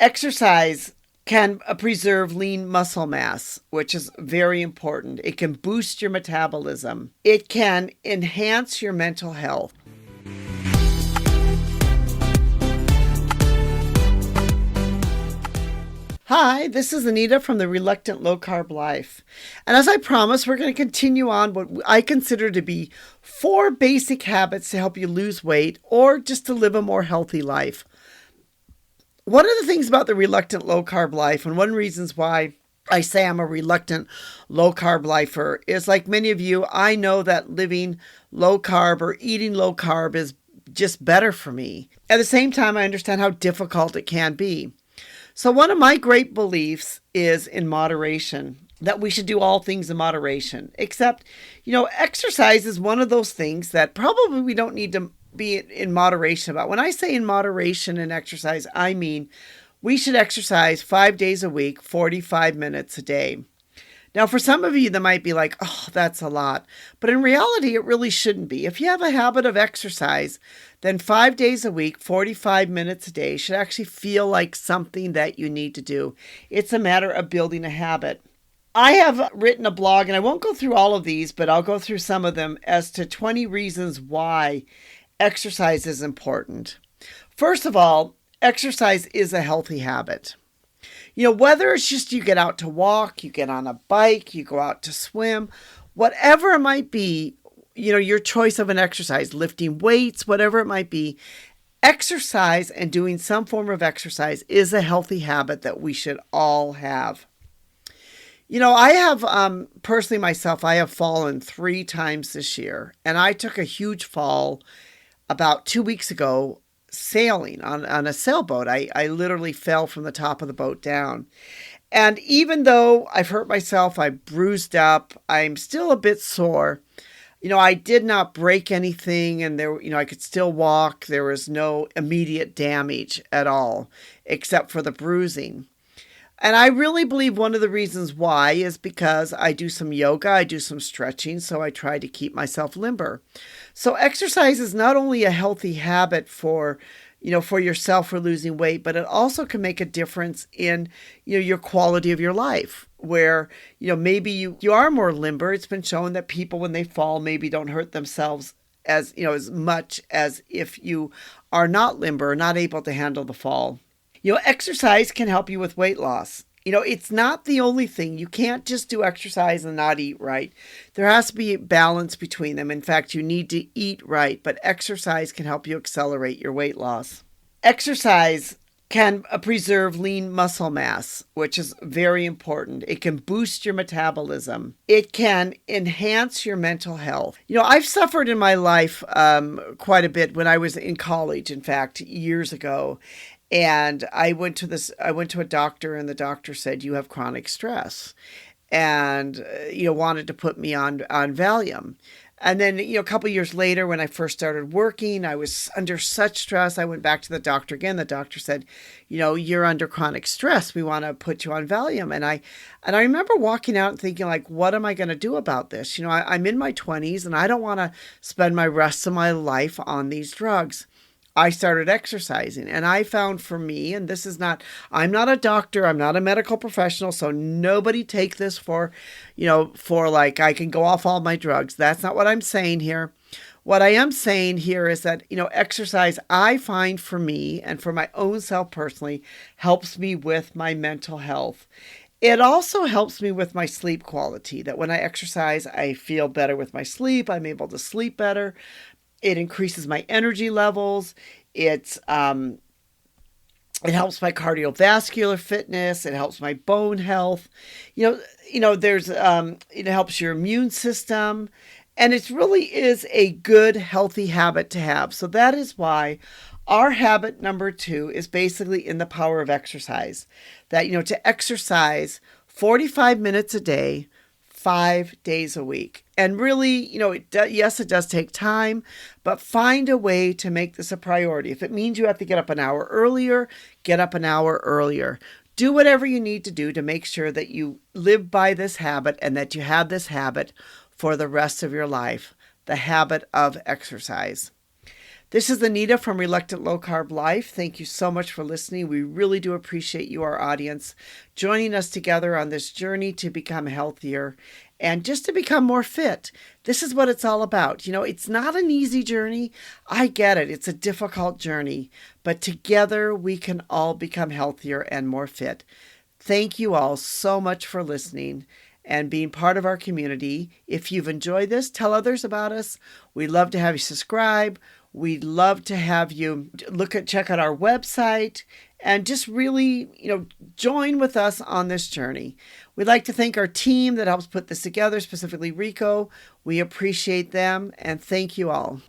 Exercise can preserve lean muscle mass, which is very important. It can boost your metabolism. It can enhance your mental health. Hi, this is Anita from the Reluctant Low Carb Life. And as I promised, we're going to continue on what I consider to be 4 basic habits to help you lose weight or just to live a more healthy life. One of the things about the Reluctant Low Carb Life, and one of the reasons why I say I'm a reluctant low carb lifer, is like many of you, I know that living low carb or eating low carb is just better for me. At the same time, I understand how difficult it can be. So one of my great beliefs is in moderation, that we should do all things in moderation, except, exercise is one of those things that probably we don't need to be in moderation about. When I say in moderation in exercise, I mean we should exercise 5 days a week, 45 minutes a day. Now, for some of you, that might be like, oh, that's a lot. But in reality, it really shouldn't be. If you have a habit of exercise, then 5 days a week, 45 minutes a day should actually feel like something that you need to do. It's a matter of building a habit. I have written a blog, and I won't go through all of these, but I'll go through some of them as to 20 reasons why exercise is important. First of all, exercise is a healthy habit. Whether it's just you get out to walk, you get on a bike, you go out to swim, whatever it might be, your choice of an exercise, lifting weights, whatever it might be, exercise and doing some form of exercise is a healthy habit that we should all have. I have, personally myself, I have fallen 3 times this year, and I took a huge fall about 2 weeks ago sailing on a sailboat. I literally fell from the top of the boat down. And even though I've hurt myself, I bruised up, I'm still a bit sore. I did not break anything, and I could still walk. There was no immediate damage at all, except for the bruising. And I really believe one of the reasons why is because I do some yoga, I do some stretching, so I try to keep myself limber. So exercise is not only a healthy habit for yourself for losing weight, but it also can make a difference in, your quality of your life, where, maybe you are more limber. It's been shown that people, when they fall, maybe don't hurt themselves as much as if you are not limber, not able to handle the fall. Exercise can help you with weight loss. It's not the only thing. You can't just do exercise and not eat right. There has to be a balance between them. In fact, you need to eat right, but exercise can help you accelerate your weight loss. Exercise can preserve lean muscle mass, which is very important. It can boost your metabolism. It can enhance your mental health. I've suffered in my life quite a bit when I was in college, in fact, years ago. And I went to a doctor, and the doctor said, you have chronic stress, and, wanted to put me on Valium. And then, a couple of years later, when I first started working, I was under such stress. I went back to the doctor again. The doctor said, you're under chronic stress. We want to put you on Valium. And I remember walking out and thinking, like, what am I going to do about this? I'm in my 20s, and I don't want to spend my rest of my life on these drugs. I started exercising, and I found for me, and I'm not a doctor, I'm not a medical professional, so nobody take this for like I can go off all my drugs. That's not what I'm saying here. What I am saying here is that, exercise, I find for me and for my own self personally, helps me with my mental health. It also helps me with my sleep quality, that when I exercise, I feel better with my sleep. I'm able to sleep better. It increases my energy levels. It helps my cardiovascular fitness. It helps my bone health. It helps your immune system, and it really is a good, healthy habit to have. So that is why our habit number 2 is basically in the power of exercise. That to exercise 45 minutes a day, 5 days a week. And really, yes, it does take time, but find a way to make this a priority. If it means you have to get up an hour earlier, get up an hour earlier. Do whatever you need to do to make sure that you live by this habit and that you have this habit for the rest of your life, the habit of exercise. This is Anita from Reluctant Low Carb Life. Thank you so much for listening. We really do appreciate you, our audience, joining us together on this journey to become healthier and just to become more fit. This is what it's all about. It's not an easy journey. I get it. It's a difficult journey, but together we can all become healthier and more fit. Thank you all so much for listening and being part of our community. If you've enjoyed this, tell others about us. We'd love to have you subscribe. We'd love to have you check out our website and just really, join with us on this journey. We'd like to thank our team that helps put this together, specifically Rico. We appreciate them and thank you all.